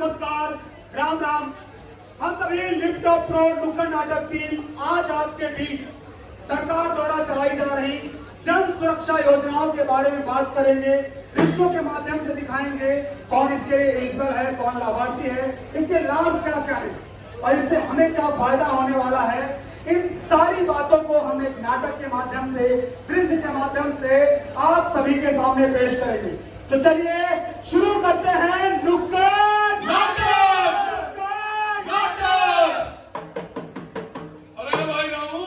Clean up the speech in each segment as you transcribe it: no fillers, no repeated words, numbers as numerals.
नमस्कार, राम राम। हम सभी लिफ्ट ऑफ प्रो नुक्कड़ नाटक टीम आज आपके बीच सरकार द्वारा चलाई जा रही जन सुरक्षा योजनाओं के बारे में बात करेंगे। दृश्यों के माध्यम से दिखाएंगे कौन इसके लिए एलिजिबल है, कौन लाभार्थी है, इसके लाभ क्या क्या है और इससे हमें क्या फायदा होने वाला है। इन सारी बातों को हम एक नाटक के माध्यम से, दृश्य के माध्यम से आप सभी के सामने पेश करेंगे। तो चलिए शुरू करते हैं नुक्कड़ नाटक। अरे भाई रामू,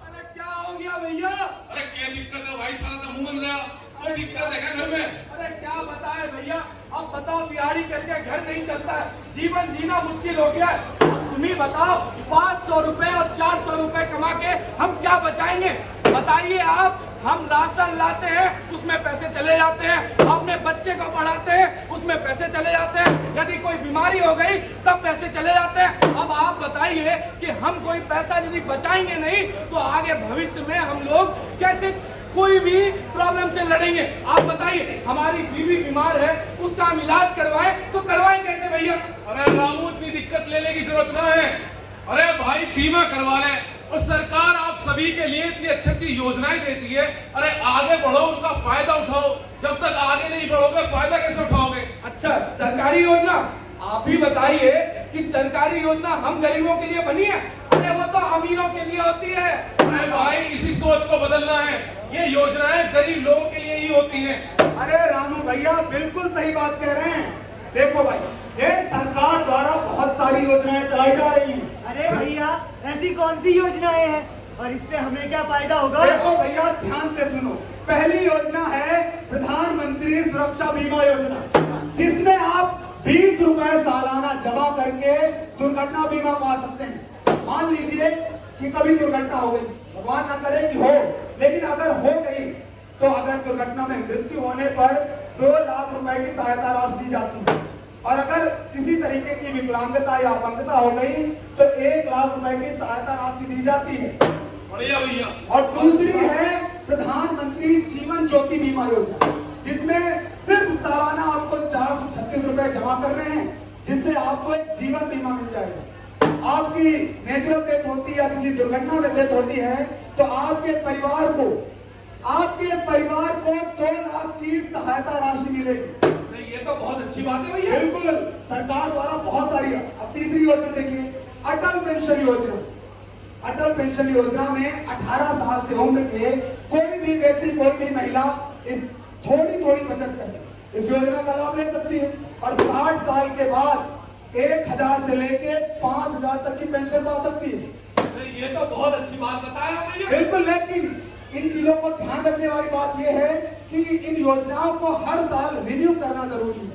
अरे क्या हो गया भैया? अरे क्या दिक्कत है भाई? थाना तो मुंह बंद रहा, कोई दिक्कत है क्या घर में? अरे क्या बताए भैया, अब बताओ दिहाड़ी करके घर नहीं चलता है, जीवन जीना मुश्किल हो गया है। तुम ही बताओ 500 रुपए और 400 रुपए कमा के हम क्या बचाएंगे? बताइए आप। हम राशन लाते हैं उसमें पैसे चले जाते हैं, अपने बच्चे को पढ़ाते हैं उसमें पैसे चले जाते हैं, यदि कोई बीमारी हो गई तब पैसे चले जाते हैं। अब आप बताइए कि हम कोई पैसा यदि बचाएंगे नहीं तो आगे भविष्य में हम लोग कैसे कोई भी प्रॉब्लम से लड़ेंगे? आप बताइए, हमारी बीवी बीमार है, उसका हम इलाज करवाएं तो करवाएं कैसे भैया? अरे रामू, इतनी दिक्कत लेने की जरूरत ना है। अरे भाई बीमा करवा ले, और सरकार आप सभी के लिए इतनी अच्छी अच्छी योजनाएं देती है। अरे आगे बढ़ो, उनका फायदा उठाओ। जब तक आगे नहीं बढ़ोगे फायदा कैसे उठाओगे? अच्छा, सरकारी योजना आप ही बताइए कि सरकारी योजना हम गरीबों के लिए बनी है? अरे वो तो अमीरों के लिए होती है। अरे भाई इसी सोच को बदलना है, ये योजनाएं गरीब लोगों के लिए ही होती हैं। अरे रामू भैया बिल्कुल सही बात कह रहे हैं। देखो भाई, ये सरकार द्वारा बहुत सारी योजनाएं चलाई जा रही हैं। अरे भैया, ऐसी कौन सी योजनाएं हैं और इससे हमें क्या फायदा होगा? देखो भैया ध्यान से सुनो। पहली योजना है प्रधानमंत्री सुरक्षा बीमा योजना, जिसमें आप 20 रुपए सालाना जमा करके दुर्घटना बीमा पा सकते हैं। मान लीजिए कि कभी दुर्घटना हो गई, भगवान ना करे कि हो, लेकिन अगर हो गई तो अगर दुर्घटना में मृत्यु होने पर 2 लाख रुपए की सहायता राशि दी जाती है, और अगर किसी तरीके की विकलांगता या अपंगता हो गई तो 1 लाख रुपए की सहायता राशि दी जाती है। बढ़िया भैया। और दूसरी है प्रधानमंत्री जीवन ज्योति बीमा योजना, जिसमें सिर्फ सालाना आपको 436 रुपए जमा करने हैं, जिससे आपको एक जीवन बीमा मिल जाएगा। आपकी नेचुरल डेथ होती है या किसी दुर्घटना में डेथ होती है तो आपके परिवार को 2 लाख की सहायता राशि मिलेगी। नहीं, ये तो बहुत अच्छी बात है भैया। बिल्कुल, सरकार द्वारा बहुत सारी। अब तीसरी योजना देखिए, अटल पेंशन योजना। अटल पेंशन योजना में 18 साल से उम्र के कोई भी व्यक्ति, कोई भी महिला इस थोड़ी बचत कर इस योजना का लाभ ले सकती है, और 60 साल के बाद 1000 से लेके 5000 तक की पेंशन पा सकती है। नहीं, ये तो बहुत अच्छी बात बताया भैया। बिल्कुल, लेकिन इन चीजों को ध्यान रखने वाली बात यह है कि इन योजनाओं को हर साल रिन्यू करना जरूरी है।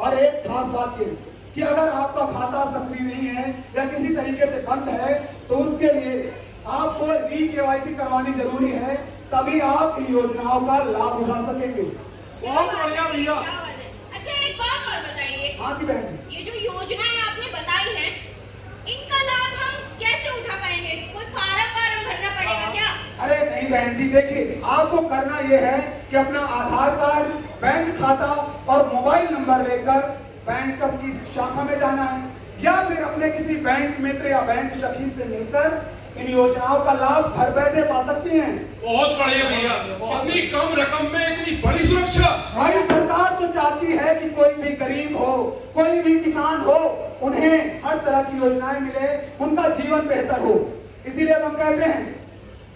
और एक खास बात यह कि अगर आपका खाता सक्रिय नहीं है या किसी तरीके से बंद है तो उसके लिए आपको री-केवाईसी करवानी जरूरी है, तभी आप इन योजनाओं का लाभ उठा सकेंगे। बहुत बढ़िया भैया। अच्छा, एक बात और बताइए। हाँ जी बहन जी। ये जो योजनाएं आपने बताई हैं, इनका लाभ हम कैसे उठा पाएंगे? कोई फार्म भरना पड़ेगा क्या? अरे नहीं बहन जी, देखिए आपको करना यह है कि अपना आधार कार्ड, बैंक खाता और मोबाइल नंबर लेकर बैंक की शाखा में जाना है, या फिर अपने किसी बैंक मित्र या बैंक सखी से मिलकर इन योजनाओं का लाभ घर बैठे पा सकती हैं। बहुत बढ़िया भैया, इतनी कम रकम में इतनी बड़ी सुरक्षा। भाई सरकार तो चाहती है कि कोई भी गरीब हो, कोई भी किसान हो, उन्हें हर तरह की योजनाएं मिले, उनका जीवन बेहतर हो। इसीलिए हम कहते हैं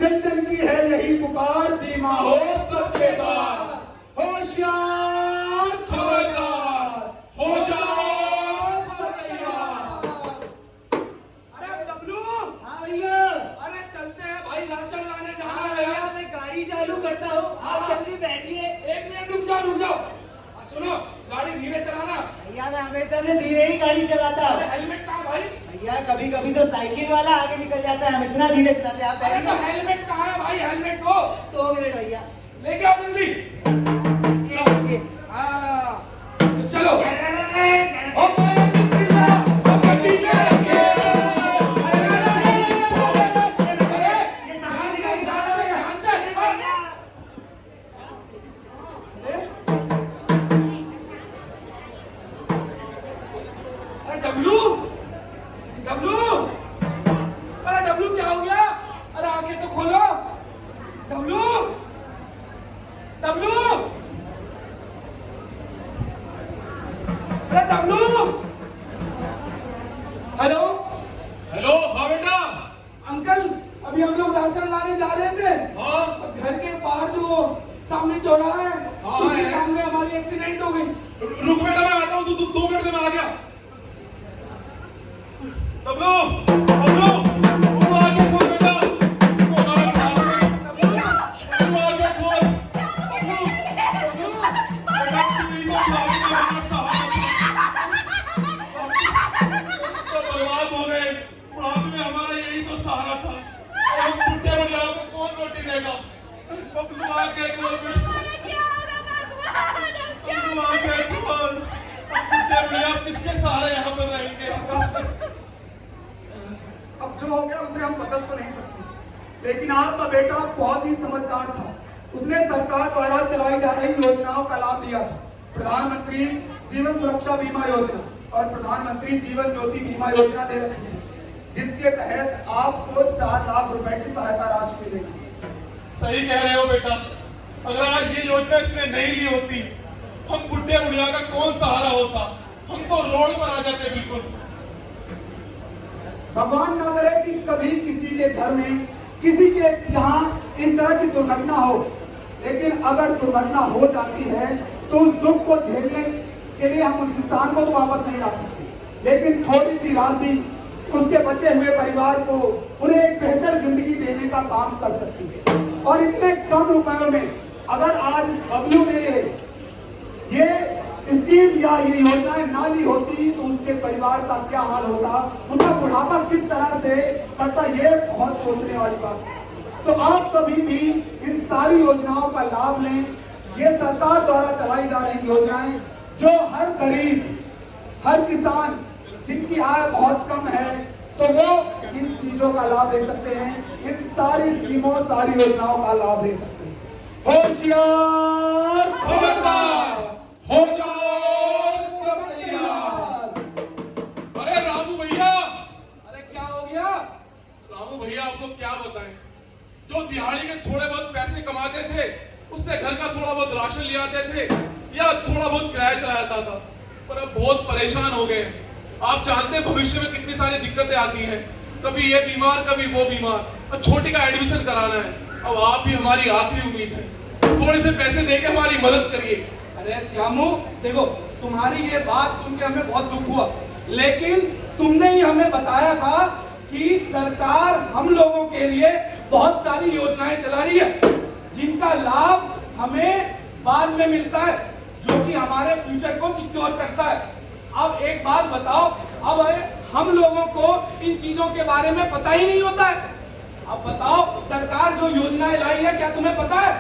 जन जन की है यही पुकार, बीमा हो सबके द्वार, होशियार खबरदार, हो जाओ तैयार। अरे डब्लू, हाँ भैया। अरे चलते हैं भाई, राशन लाने जाना हाँ है। भैया, मैं गाड़ी चालू करता हूँ, आप जल्दी बैठिए। 1 मिनट रुक जाओ। सुनो, गाड़ी धीरे चलाना। भैया मैं हमेशा से धीरे ही गाड़ी चलाता अरे हूँ। हेलमेट कहाँ भाई? भैया कभी कभी तो साइकिल वाला आगे निकल जाता है, हम इतना धीरे चलाते हैं। आप अरे तो बैठिए। हेलमेट कहाँ है भाई? हेलमेट को 2 मिनट भैया। लेके आओ जल्दी। ये लीजिए। हाँ, तो चलो। ओ भाई, चिल्ला, ओ गड्डी ले के। ये सामने दिखाई दे रहा है। ध्यान से। अरे डब्लू डब्लू, अरे डब्लू क्या हो गया? अरे आंखें तो खोलो डब्लू, डब्लू, अरे डब्लू। Hello hello. हाँ बेटा। अंकल, अभी हम लोग राशन लाने जा रहे थे। हाँ। घर के बाहर जो सामने चौराहा है, हाँ, उसके है। सामने हमारी एक्सीडेंट हो गई। रुक बेटा, मैं आता हूँ, तू 2 मिनट में आ गया। बबलू, बबलू, बबलू आ गया, खोल बेटा। तू आ गया, खोल। बबलू, बेटा तू नहीं तो हमारा सहारा तो बर्बाद हो गए। बुढ़ापे में हमारा यही तो सहारा था। और हम बुढ़े हो जाओ तो कौन रोटी देगा? बबलू आ गया, खोल बेटा। बबलू आ गया, खोल। बुढ़े बुढ़े आप किसके सहारे यहाँ पर रहेंगे? अब जो हो गया उसे हम बदल तो नहीं सकते, लेकिन आपका बेटा बहुत ही समझदार था। उसने सरकार द्वारा चलाई जा रही योजनाओं का लाभ लिया था। प्रधानमंत्री जीवन सुरक्षा बीमा योजना और प्रधानमंत्री जीवन ज्योति बीमा योजना दे रखी थी, जिसके तहत आपको 4 लाख रुपए की सहायता राशि मिलेगी। सही कह रहे हो बेटा। अगर आज ये योजना इसने नहीं ली होती, हम बुढ़े बुढ़िया का कौन सहारा होता? हम तो रोड पर आ जाते बिल्कुल। भगवान न करे कि कभी किसी के घर में, किसी के यहाँ इस तरह की दुर्घटना हो, लेकिन अगर दुर्घटना हो जाती है तो उस दुख को झेलने के लिए हम उस इंसान को तो वापस नहीं ला सकते, लेकिन थोड़ी सी राशि उसके बचे हुए परिवार को उन्हें एक बेहतर जिंदगी देने का काम कर सकती है। और इतने कम रुपयों में अगर आज बबलू ने ये स्कीम या ये योजनाएं ना ली होती तो उसके परिवार का क्या हाल होता, उनका बुढ़ापा किस तरह से करता, ये बहुत सोचने वाली बात है। तो आप सभी भी इन सारी योजनाओं का लाभ लें। ये सरकार द्वारा चलाई जा रही योजनाएं जो हर गरीब, हर किसान जिनकी आय बहुत कम है, तो वो इन चीजों का लाभ ले सकते हैं। इन सारी स्कीमों, सारी योजनाओं का लाभ ले सकते हैं। होशियार, खबरदार, हो जाओ सब तैयार। अरे रामू भैया, अरे क्या हो गया? रामू भैया आपको क्या बताएं, जो दिहाड़ी के थोड़े बहुत पैसे कमाते थे उससे घर का थोड़ा बहुत राशन ले आते थे या थोड़ा बहुत किराया चला जाता था, पर अब बहुत परेशान हो गए। आप जानते हैं भविष्य में कितनी सारी दिक्कतें आती हैं, कभी ये बीमार कभी वो बीमार, और छोटी का एडमिशन कराना है। अब आप ही हमारी आखिरी उम्मीद है, थोड़े से पैसे देके हमारी मदद करिए। अरे श्यामू, देखो तुम्हारी ये बात सुन के हमें बहुत दुख हुआ, लेकिन तुमने ही हमें बताया था कि सरकार हम लोगों के लिए बहुत सारी योजनाएं चला रही है जिनका लाभ हमें बाद में मिलता है, जो कि हमारे फ्यूचर को सिक्योर करता है। अब एक बात बताओ, अब हम लोगों को इन चीजों के बारे में पता ही नहीं होता है। अब बताओ, सरकार जो योजनाएं लाई है क्या तुम्हें पता है?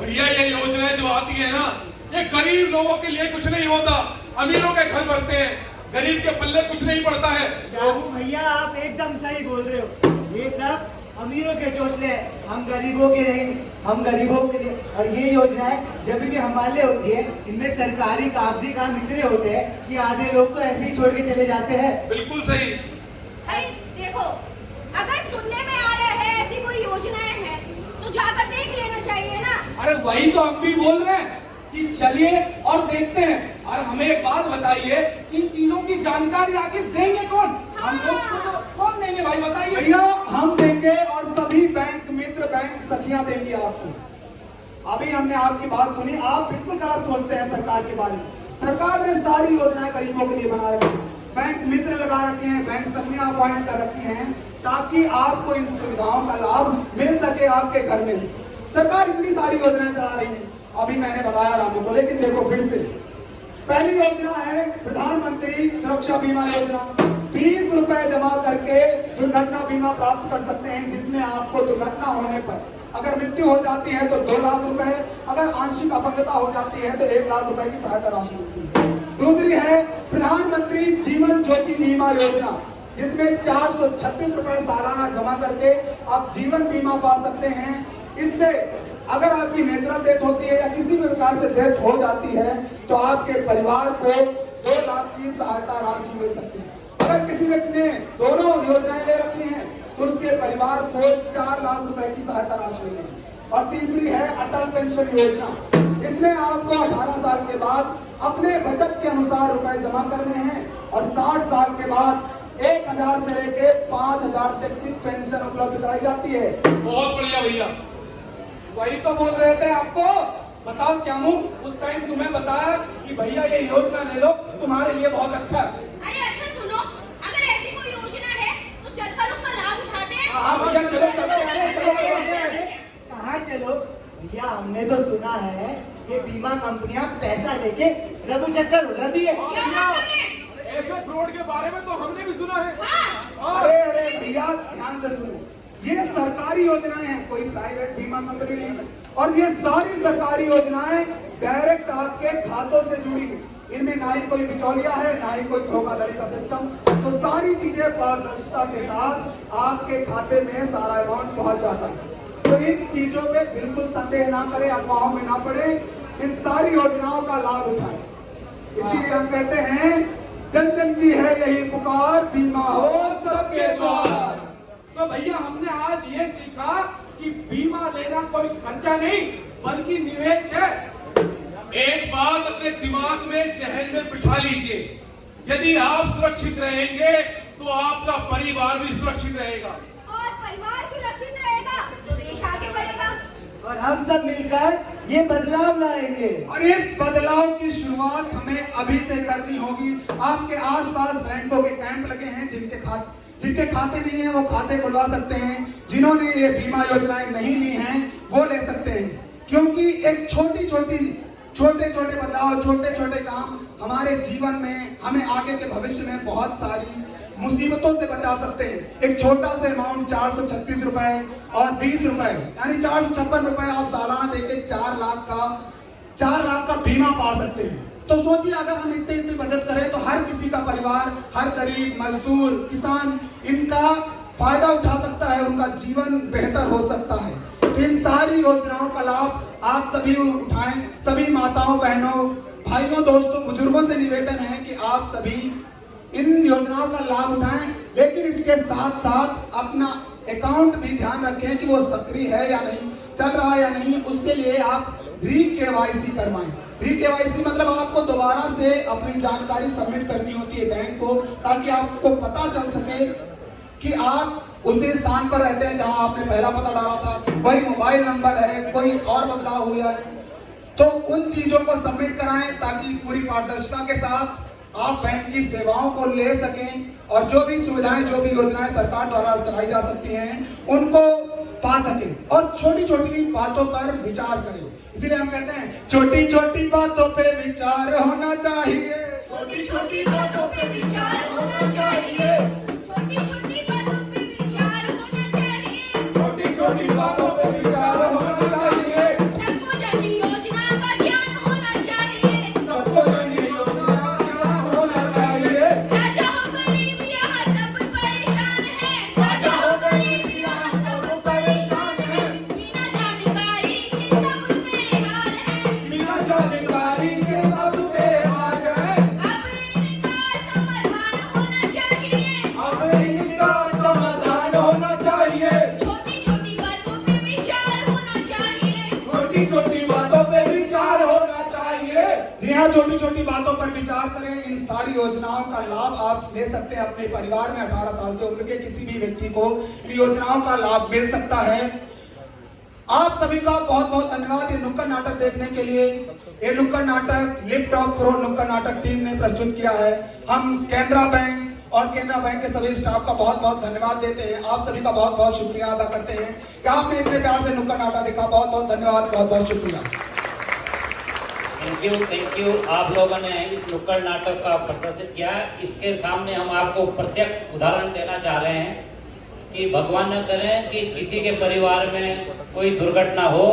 भैया ये योजनाएं जो आती है ना, ये गरीब लोगों के लिए कुछ नहीं होता, अमीरों के घर भरते हैं, गरीब के पल्ले कुछ नहीं पड़ता है। श्यामू भैया, आप एकदम सही बोल रहे हो। ये सब अमीरों के चोचले हैं, हम गरीबों के नहीं, हम गरीबों के लिए। और ये योजनाएं जब भी हमारे लिए होती है, इनमें सरकारी कागजी काम इतने होते हैं कि आधे लोग तो ऐसे ही छोड़ के चले जाते हैं। बिल्कुल सही। अरे देखो, अगर सुनने में आ रहा है ऐसी कोई योजनाएं हैं तो जाकर देख लेना चाहिए ना। अरे वही तो हम भी बोल रहे हैं कि चलिए और देखते हैं। और हमें एक बात बताइए, इन चीजों की जानकारी आखिर देंगे कौन? हम लोग को तो कौन देंगे भाई, बताइए। भैया हम देंगे और सभी बैंक मित्र, बैंक सखियां देंगी आपको। अभी हमने आपकी बात सुनी, आप बिल्कुल गलत सोचते हैं सरकार के बारे में। सरकार ने सारी योजनाएं गरीबों के लिए बना रखी है, बैंक मित्र लगा रखे हैं, बैंक सखियां अपॉइंट कर रखी हैं, ताकि आपको इन सुविधाओं का लाभ मिल सके आपके घर में। सरकार इतनी सारी योजनाएं चला रही है, अभी मैंने बताया रामू को, लेकिन देखो फिर से पहली योजना है प्रधानमंत्री सुरक्षा बीमा योजना। 20 रुपए जमा करके दुर्घटना बीमा प्राप्त कर सकते हैं, जिसमें आपको दुर्घटना होने पर अगर मृत्यु हो जाती है तो 2 लाख रुपए, अगर आंशिक अपंगता हो जाती है तो 1 लाख रुपए की सहायता राशि मिलती है। दूसरी है प्रधानमंत्री जीवन ज्योति बीमा योजना, जिसमें 436 रुपए सालाना जमा करके आप जीवन बीमा पा सकते हैं। इससे अगर आपकी नेत्र डेथ होती है या किसी भी प्रकार से डेथ हो जाती है तो आपके परिवार को 2 लाख की सहायता राशि मिल सकती है। अगर किसी व्यक्ति ने दोनों योजनाएं ले रखी हैं तो उसके परिवार को 4 लाख रुपए की सहायता राशि मिलेगी। और तीसरी है अटल पेंशन योजना। इसमें आपको 18 साल के बाद अपने बचत के अनुसार रुपए जमा करने हैं और 60 साल के बाद 1000 से लेके 5000 तक की पेंशन उपलब्ध कराई जाती है। बहुत बढ़िया भैया। वही तो बोल रहे थे आपको। बताओ श्यामू, उस टाइम तुम्हें बताया कि भैया ये योजना ले लो, तुम्हारे लिए बहुत अच्छा है। अरे अच्छा सुनो, अगर ऐसी कोई योजना है तो चलकर उसका लाभ उठाते हैं। हाँ भैया चलो चलते हैं, चलो। कहाँ चलो भैया, हमने तो सुना है ये बीमा कंपनियां पैसा लेके रघु चक्कर हो जाती है। क्या बात कर रहे हैं? ऐसे फ्रॉड के बारे में तो हमने भी सुना है। हाँ। अरे भैया ध्यान से सुनो, ये सरकारी योजनाएं हैं, कोई प्राइवेट बीमा कंपनी नहीं। और ये सारी सरकारी योजनाएं डायरेक्ट आपके खातों से जुड़ी है। इनमें ना ही कोई बिचौलिया है, ना ही कोई धोखाधड़ी का सिस्टम। तो सारी चीजें पारदर्शिता के साथ आपके खाते में सारा अमाउंट पहुंच जाता है। तो इन चीजों पे बिल्कुल संदेह ना करें, अफवाहों में ना पड़े, इन सारी योजनाओं का लाभ उठाएं। इसीलिए हम कहते हैं जन जन की है यही पुकार, बीमा हो सबके द्वार। तो भैया हमने आज ये सीखा कि बीमा लेना कोई खर्चा नहीं बल्कि निवेश है। एक बात अपने दिमाग में जहन में बिठा लीजिए, यदि आप सुरक्षित रहेंगे तो आपका परिवार भी सुरक्षित रहेगा। और परिवार सुरक्षित रहेगा तो देश आगे बढ़ेगा। और हम सब मिलकर ये बदलाव लाएंगे। और इस बदलाव की शुरुआत हमें अभी से करनी होगी। आपके आसपास बैंकों के कैंप लगे हैं, जिनके खाते नहीं है वो खाते खुलवा सकते हैं। जिन्होंने ये बीमा योजनाएं नहीं ली हैं वो ले सकते हैं, क्योंकि एक छोटे छोटे बदलाव, छोटे छोटे काम हमारे जीवन में हमें आगे के भविष्य में बहुत सारी मुसीबतों से बचा सकते हैं। एक छोटा सा अमाउंट 436 रुपए और 20 रुपए यानी 456 रुपए आप सालाना देके 4 लाख का बीमा पा सकते हैं। तो सोचिए, अगर हम इतनी बचत करें तो हर किसी का परिवार, हर गरीब, मजदूर, किसान इनका फायदा उठा सकता है, उनका जीवन बेहतर हो सकता है। तो इन सारी योजनाओं का लाभ आप सभी उठाएं। सभी माताओं, बहनों, भाइयों, दोस्तों, बुजुर्गों से निवेदन है कि आप सभी इन योजनाओं का लाभ उठाएं, लेकिन इसके साथ साथ अपना अकाउंट भी ध्यान रखें कि वो सक्रिय है या नहीं, चल रहा है या नहीं। उसके लिए आप री-केवाईसी करवाएं। री-केवाईसी मतलब आपको दोबारा से अपनी जानकारी सबमिट करनी होती है बैंक को, ताकि आपको पता चल सके कि आप उसी स्थान पर रहते हैं जहां आपने पहला पता डाला था, वही मोबाइल नंबर है, कोई और बदलाव हुआ है। तो उन चीजों को सबमिट कराएं ताकि पूरी पारदर्शिता के साथ आप बैंक की सेवाओं को ले सकें और जो भी सुविधाएं, जो भी योजनाएं सरकार द्वारा चलाई जा सकती हैं उनको पा सकें। और छोटी छोटी बातों पर विचार करें। इसीलिए हम कहते हैं छोटी छोटी बातों पे विचार होना चाहिए। छोटी छोटी बातों पे विचार होना चाहिए। छोटी छोटी बातों पे विचार होना चाहिए। छोटी छोटी बातों पे विचार होना चाहिए। सबको जन योजना का ज्ञान होना चाहिए। सबको जन योजना का ज्ञान होना चाहिए। राजा हो गरीब यहाँ सब परेशान है। राजा हो गरीब यहाँ सब परेशान है। बिना जानकारी के सब बेहाल है। बिना जानकारी के सब बेहाल है। अब इनका समाधान होना चाहिए। अब इनका समाधान होना चाहिए। छोटी छोटी बातों पे विचार होना चाहिए। छोटी छोटी बातों पे विचार होना चाहिए। जी हाँ, छोटी छोटी बातों पर विचार करें। इन सारी योजनाओं का लाभ आप ले सकते हैं। अपने परिवार में 18 साल से उम्र के किसी भी व्यक्ति को इन योजनाओं का लाभ मिल सकता है। आप सभी का बहुत बहुत धन्यवाद ये नुक्कड़ नाटक देखने के लिए। ये नुक्कड़ नाटक लिफ्ट ऑफ प्रो नुक्कड़ नाटक टीम ने प्रस्तुत किया है। हम केनरा बैंक और केनरा बैंक के सभी स्टाफ का बहुत बहुत धन्यवाद देते हैं। आप सभी का बहुत बहुत शुक्रिया अदा करते हैं कि आपने इतने प्यार से नुक्कड़ नाटक देखा। बहुत बहुत धन्यवाद, बहुत बहुत शुक्रिया। Thank you. आप लोगों ने इस नुक्कड़ नाटक का प्रदर्शित किया। इसके सामने हम आपको प्रत्यक्ष उदाहरण देना चाह रहे हैं कि भगवान न करे कि किसी के परिवार में कोई दुर्घटना हो